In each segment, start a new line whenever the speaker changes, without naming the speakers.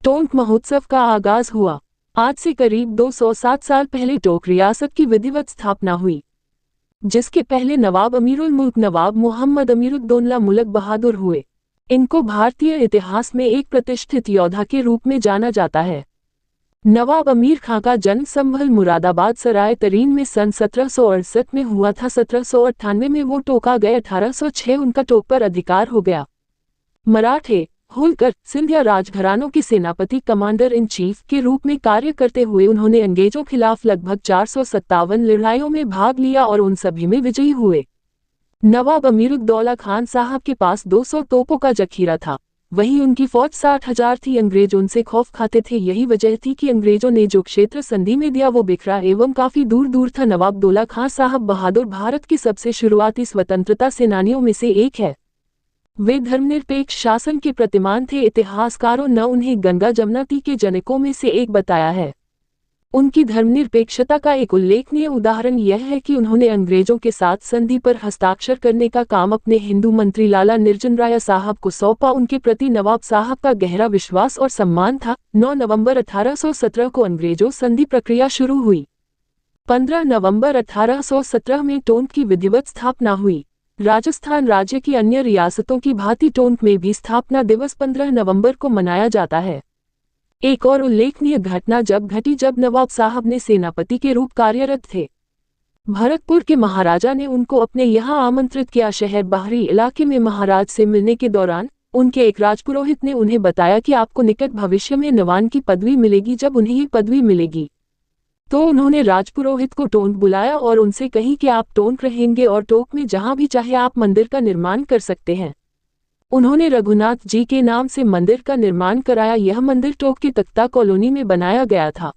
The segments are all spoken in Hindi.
टोंक महोत्सव का आगाज हुआ। आज से करीब 207 साल पहले टोंक रियासत की विधिवत स्थापना हुई, जिसके पहले नवाब अमीरुल मुल्क नवाब मोहम्मद अमीरुद्दौला मुल्क बहादुर हुए। इनको भारतीय इतिहास में एक प्रतिष्ठित योद्धा के रूप में जाना जाता है। नवाब अमीर खां का जन्म संभल मुरादाबाद सराय तरीन में सन 1768 में हुआ था। 1798 में वो टोंक आ गए। 1806 उनका टोंक पर अधिकार हो गया। मराठे, होलकर, सिंधिया राजघरानों के सेनापति कमांडर इन चीफ के रूप में कार्य करते हुए उन्होंने अंग्रेजों खिलाफ लगभग 457 लड़ाइयों में भाग लिया और उन सभी में विजयी हुए। नवाब अमीरुद्दौला खान साहब के पास 200 तोपों का जखीरा था, वहीं उनकी फौज 60,000 थी। अंग्रेज उनसे खौफ खाते थे। यही वजह थी कि अंग्रेजों ने जो क्षेत्र संधि में दिया वो बिखरा एवं काफी दूर दूर था। नवाब दौला खान साहब बहादुर भारत के सबसे शुरुआती स्वतंत्रता सेनानियों में से एक है। वे धर्मनिरपेक्ष शासन के प्रतिमान थे। इतिहासकारों ने उन्हें गंगा जमुनाती के जनकों में से एक बताया है। उनकी धर्मनिरपेक्षता का एक उल्लेखनीय उदाहरण यह है कि उन्होंने अंग्रेजों के साथ संधि पर हस्ताक्षर करने का काम अपने हिंदू मंत्री लाला निर्जन राय साहब को सौंपा। उनके प्रति नवाब साहब का गहरा विश्वास और सम्मान था। 9 नवंबर 1817 को अंग्रेजों संधि प्रक्रिया शुरू हुई। 15 नवंबर 1817 में टोंक की विधिवत स्थापना हुई। राजस्थान राज्य की अन्य रियासतों की भांति टोंक में भी स्थापना दिवस 15 नवंबर को मनाया जाता है। एक और उल्लेखनीय घटना जब घटी जब नवाब साहब ने सेनापति के रूप कार्यरत थे। भरतपुर के महाराजा ने उनको अपने यहाँ आमंत्रित किया। शहर बाहरी इलाके में महाराज से मिलने के दौरान उनके एक राजपुरोहित ने उन्हें बताया कि आपको निकट भविष्य में नवान की पदवी मिलेगी। जब उन्हें ये पदवी मिलेगी तो उन्होंने राजपुरोहित को टोंक बुलाया और उनसे कही कि आप टोंक रहेंगे और टोंक में जहां भी चाहे आप मंदिर का निर्माण कर सकते हैं। उन्होंने रघुनाथ जी के नाम से मंदिर का निर्माण कराया। यह मंदिर टोंक की तख्ता कॉलोनी में बनाया गया था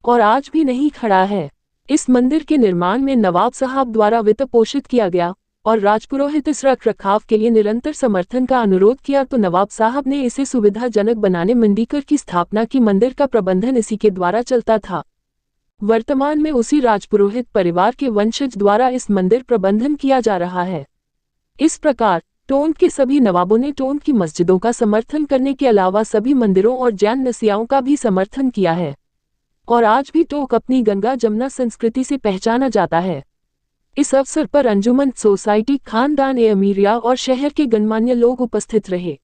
और आज भी नहीं खड़ा है। इस मंदिर के निर्माण में नवाब साहब द्वारा वित्त पोषित किया गया और राजपुरोहित इस रख रखाव के लिए निरंतर समर्थन का अनुरोध किया तो नवाब साहब ने इसे सुविधाजनक बनाने मंडीकर की स्थापना की। मंदिर का प्रबंधन इसी के द्वारा चलता था। वर्तमान में उसी राजपुरोहित परिवार के वंशज द्वारा इस मंदिर प्रबंधन किया जा रहा है। इस प्रकार टोंक के सभी नवाबों ने टोंक की मस्जिदों का समर्थन करने के अलावा सभी मंदिरों और जैन नसियाओं का भी समर्थन किया है और आज भी टोंक अपनी गंगा जमुना संस्कृति से पहचाना जाता है। इस अवसर पर अंजुमन सोसाइटी, खानदान ए अमीरिया और शहर के गणमान्य लोग उपस्थित रहे।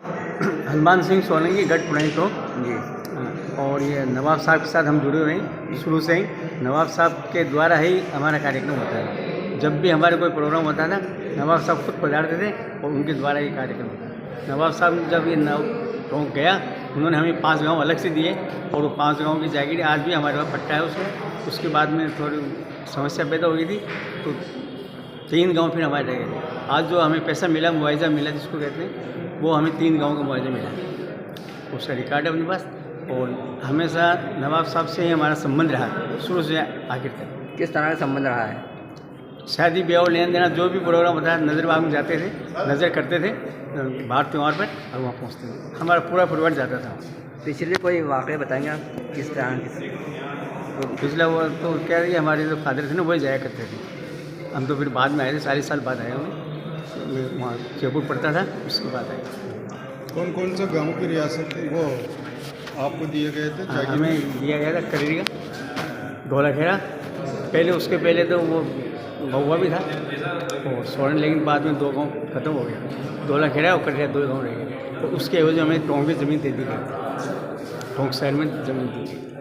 हनुमान सिंह सोलंकी गढ़ पुरानी टोंक जी। और ये नवाब साहब के साथ हम जुड़े हुए हैं शुरू से ही। नवाब साहब के द्वारा ही हमारा कार्यक्रम होता है। जब भी हमारे कोई प्रोग्राम होता था नवाब साहब खुद पधारते थे और उनके द्वारा ही कार्यक्रम होता है। नवाब साहब जब ये टोंक गया उन्होंने हमें 5 गांव अलग से दिए और वो 5 गांव की जागीर आज भी हमारे पास पट्टा है उसमें। उसके बाद में थोड़ी समस्या पैदा हो गई थी तो 3 गांव फिर हमारे रह गए थे। आज जो हमें पैसा मिला, मुआवजा मिला जिसको कहते हैं, वो हमें 3 गाँव का मुआवजा मिला। उसका रिकॉर्ड है अपने पास और हमेशा नवाब साहब से ही हमारा संबंध रहा शुरू से आखिर तक।
किस तरह का संबंध रहा है?
शादी ब्याह और लेन देना जो भी प्रोग्राम होता है नज़र बाग में जाते थे, नज़र करते थे बाहर त्यौहार पर और वहाँ पहुँचते थे। हमारा पूरा परिवार जाता था।
पिछले कोई वाक़या बताएंगे आप किस तरह?
तो पिछला वो तो क्या है, हमारे जो फादर थे ना वही जाया करते थे। हम तो फिर बाद में आए थे, 40 साल बाद आए हमें। वहाँ जयपुर पड़ता था, उसके बाद आए।
कौन कौन सा गाँव की रियासत वो आपको दिए गए थे?
हमें दिया गया था करेरिया, ढोलाखेड़ा पहले, उसके पहले तो वो महुआ भी था और सोरन, लेकिन बाद में 2 गांव खत्म हो गया। ढोलाखेड़ा और करेरिया 2 गांव रह गए। तो उसके एवज हमें टोंक में ज़मीन दे दी गई, टोंक शहर में ज़मीन दी गई।